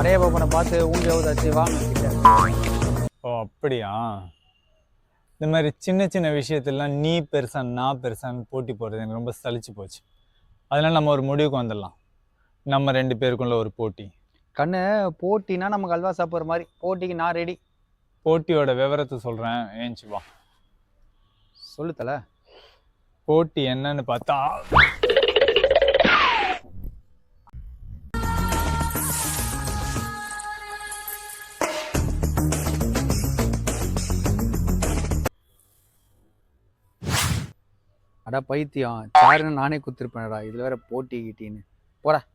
படையப்பனை பார்த்து ஊஞ்சவுதாச்சு வாங்க கிட்ட. ஓ அப்படியா? இந்த மாதிரி சின்ன சின்ன விஷயத்துலலாம் நீ பெருசான் நான் பெருசான்னு போட்டி போடுறது எனக்கு ரொம்ப சலிச்சு போச்சு. அதனால நம்ம ஒரு முடிவுக்கு வந்துடலாம். நம்ம 2 பேருக்குள்ள ஒரு போட்டி. கண்ணு, போட்டினா நமக்கு அல்வா சாப்பிட்ற மாதிரி. போட்டிக்கு நான் ரெடி. போட்டியோட விவரத்தை சொல்றேன், ஏஞ்சி வா. சொல்லு தல. போட்டி என்னன்னு பார்த்தா, அடா பைத்தியம், சாருன்னு நானே குத்திருப்பேனடா. இதுல வேற போட்டி கிட்டின்னு போடா.